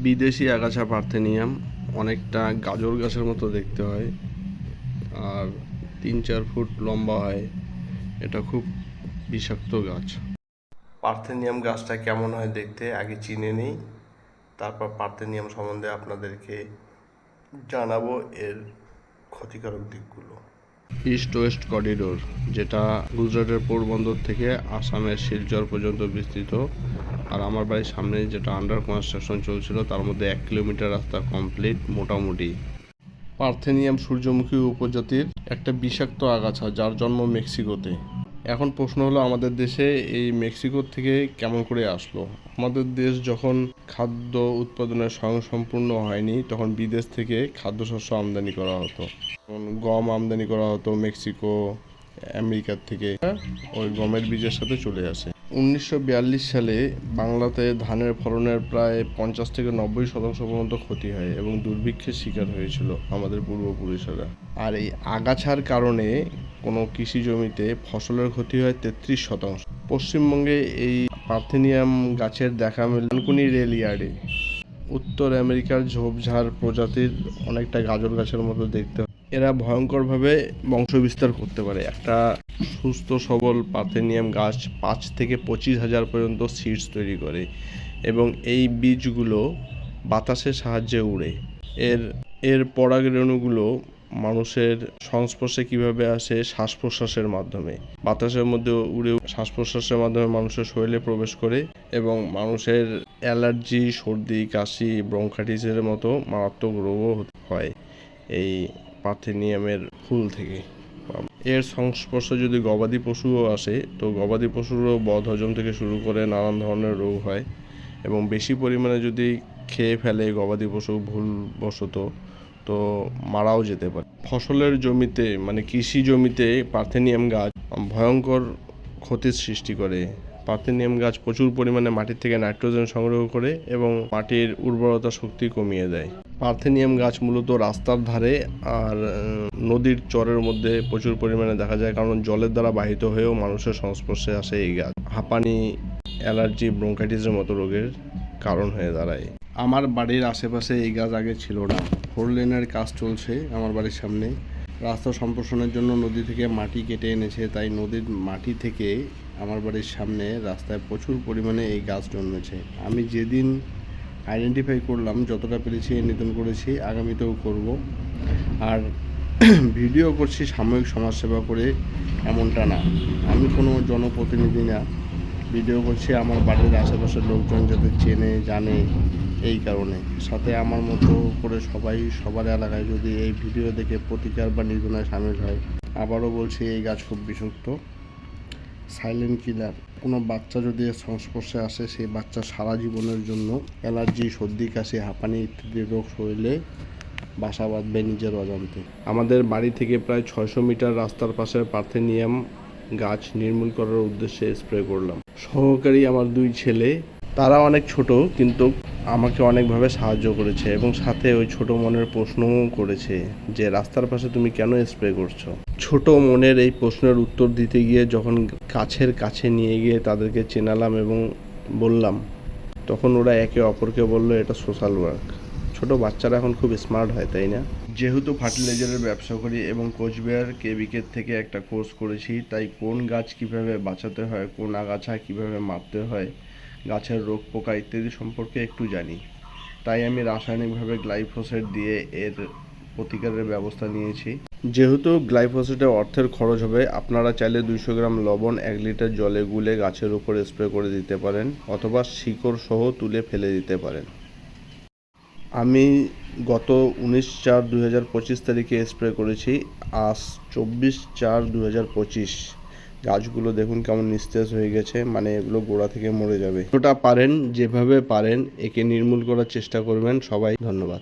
বিদেশি আগাছা পার্থেনিয়াম অনেকটা গাজর গাছের মতো দেখতে হয় আর 3-4 ফুট লম্বা হয়। এটা খুব বিষাক্ত গাছ। পার্থেনিয়াম গাছটা কেমন হয় দেখতে আগে চিনে নেই, তারপর পার্থেনিয়াম সম্বন্ধে আপনাদেরকে জানাবো এর ক্ষতিকারক দিকগুলো। ইস্ট ওয়েস্ট করিডোর, যেটা গুজরাটের পোরবন্দর থেকে আসামের শিলচর পর্যন্ত বিস্তৃত, আর আমার বাড়ির সামনে যেটা আন্ডার কনস্ট্রাকশন চলছিল তার মধ্যে 1 কিলোমিটার রাস্তা কমপ্লিট মোটামুটি। পার্থেনিয়াম সূর্যমুখী উপজাতির একটা বিষাক্ত আগাছা, যার জন্ম মেক্সিকোতে। এখন প্রশ্ন হলো, আমাদের দেশে এই মেক্সিকো থেকে কেমন করে আসলো? আমাদের দেশ যখন খাদ্য উৎপাদনে স্বয়ংসম্পূর্ণ হয়নি, তখন বিদেশ থেকে খাদ্যশস্য আমদানি করা হতো। গম আমদানি করা হতো মেক্সিকো, আমেরিকার থেকে। ওই গমের বীজের সাথে চলে আসে। 1942 সালে বাংলাতে ধানের ফলনের প্রায় 50 থেকে 90% পর্যন্ত ক্ষতি হয় এবং দুর্ভিক্ষের শিকার হয়েছিল আমাদের পূর্বপুরুষেরা। আর এই আগাছার কারণে কোনো কৃষি জমিতে ফসলের ক্ষতি হয় 33%। পশ্চিমবঙ্গে এই পার্থেনিয়াম গাছের দেখা মেলে ডানকুনি রেল ইয়ার্ডে। উত্তর আমেরিকার ঝোপঝাড় প্রজাতির অনেকটা গাজর গাছের মতো দেখতে হয়। এরা ভয়ঙ্করভাবে বংশবিস্তার করতে পারে। একটা সুস্থ সবল পার্থেনিয়াম গাছ 5 থেকে 25,000 পর্যন্ত সিডস তৈরি করে এবং এই বীজগুলো বাতাসের সাহায্যে উড়ে। এর পরাগরেণুগুলো মানুষের সংস্পর্শে কিভাবে আসে? শ্বাস প্রশ্বাসের মাধ্যমে। বাতাসের মধ্যে উড়ে শ্বাস প্রশ্বাসের মাধ্যমে মানুষের শরীরে প্রবেশ করে এবং মানুষের অ্যালার্জি, সর্দি, কাশি, ব্রঙ্কাইটিসের মতো মারাত্মক রোগও হয় এই পার্থেনিয়ামের ফুল থেকে। এর সংস্পর্শে যদি গবাদি পশুও আসে, তো গবাদি পশুরও বদহজম থেকে শুরু করে নানান ধরনের রোগ হয় এবং বেশি পরিমাণে যদি খেয়ে ফেলে গবাদি পশু ভুলবশত, তো মারাও যেতে পারে। ফসলের জমিতে মানে কৃষি জমিতে পার্থেনিয়াম গাছ ভয়ঙ্কর ক্ষতির সৃষ্টি করে। পার্থেনিয়াম গাছ প্রচুর পরিমাণে মাটির থেকে নাইট্রোজেন সংগ্রহ করে এবং মাটির উর্বরতা শক্তি কমিয়ে দেয়। পার্থেনিয়াম গাছ মূলত রাস্তার ধারে আর নদীর চরের মধ্যে প্রচুর পরিমাণে দেখা যায়, কারণ জলের দ্বারা বাহিত হয়েও মানুষের সংস্পর্শে আসে এই গাছ। হাঁপানি, অ্যালার্জি, ব্রঙ্কাইটিসের মতো রোগের কারণ হয়ে দাঁড়ায়। আমার বাড়ির আশেপাশে এই গাছ আগে ছিল না। 4 লেনের কাজ চলছে আমার বাড়ির সামনে। রাস্তা সম্প্রসারণের জন্য নদী থেকে মাটি কেটে এনেছে, তাই নদীর মাটি থেকে আমার বাড়ির সামনে রাস্তায় প্রচুর পরিমাণে এই গাছ জন্মেছে। আমি যেদিন আইডেন্টিফাই করলাম, যতটা পেরেছি নিধন করেছি, আগামীতেও করব। আর ভিডিও করছি সাময়িক সমাজসেবা করে এমনটা না, আমি কোনো জনপ্রতিনিধি না। ভিডিও করছি আমার বাড়ির আশেপাশের লোকজন যাতে চেনে জানে, এই কারণে। সাথে আমার মতো করে সবাই সবার এলাকায় যদি এই ভিডিও দেখে প্রতিকার বা নিধনায় সামিল হয়। আবারও বলছি, এই গাছ খুব বিষাক্ত, সাইলেন্ট কিলার। কোনো বাচ্চা যদি এর সংস্পর্শে আসে, সেই বাচ্চা সারা জীবনের জন্য অ্যালার্জি, সর্দি, কাশি, হাঁপানি ইত্যাদি রোগ শরীরে বাসা বাঁধবে নিজের অজান্তে। আমাদের বাড়ি থেকে প্রায় 600 মিটার রাস্তার পাশের পার্থেনিয়াম গাছ নির্মূল করার উদ্দেশ্যে স্প্রে করলাম। সহকারী আমার 2 ছেলে, তারা অনেক ছোট কিন্তু আমাকে অনেকভাবে সাহায্য করেছে এবং সাথে ওই ছোট মনের প্রশ্নও করেছে যে রাস্তার পাশে তুমি কেন স্প্রে করছো। ছোট মনের এই প্রশ্নের উত্তর দিতে গিয়ে যখন গাছের কাছে নিয়ে গিয়ে তাদেরকে চেনালাম এবং বললাম, তখন ওরা একে অপরকে বলল এটা সোশ্যাল ওয়ার্ক। ছোট বাচ্চারা এখন খুব স্মার্ট হয়, তাই না? যেহেতু ফার্টিলাইজারের ব্যবসা করি এবং কোচবিহার কেবিকের থেকে একটা কোর্স করেছি, তাই কোন গাছ কিভাবে বাঁচাতে হয়, কোন আগাছা কিভাবে মারতে হয়, গাছের রোগ পোকা ইত্যাদি সম্পর্কে একটু জানি। তাই আমি রাসায়নিকভাবে গ্লাইফোসেট দিয়ে এর প্রতিকারের ব্যবস্থা নিয়েছি। যেহেতু গ্লাইফোসেটে অর্থের খরচ হবে, আপনারা চাইলে 200 গ্রাম লবণ 1 লিটার জলে গুলে গাছের উপর স্প্রে করে দিতে পারেন, অথবা শিকড় সহ তুলে ফেলে দিতে পারেন। আমি গত 19/4/2025 তারিখে স্প্রে করেছি। আজ 24/4/2025। গাছগুলো দেখুন কেমন নিস্তেজ হয়ে গেছে, মানে এগুলো গোড়া থেকে মরে যাবে। যতটা পারেন, যেভাবে পারেন একে নির্মূল করার চেষ্টা করবেন সবাই। ধন্যবাদ।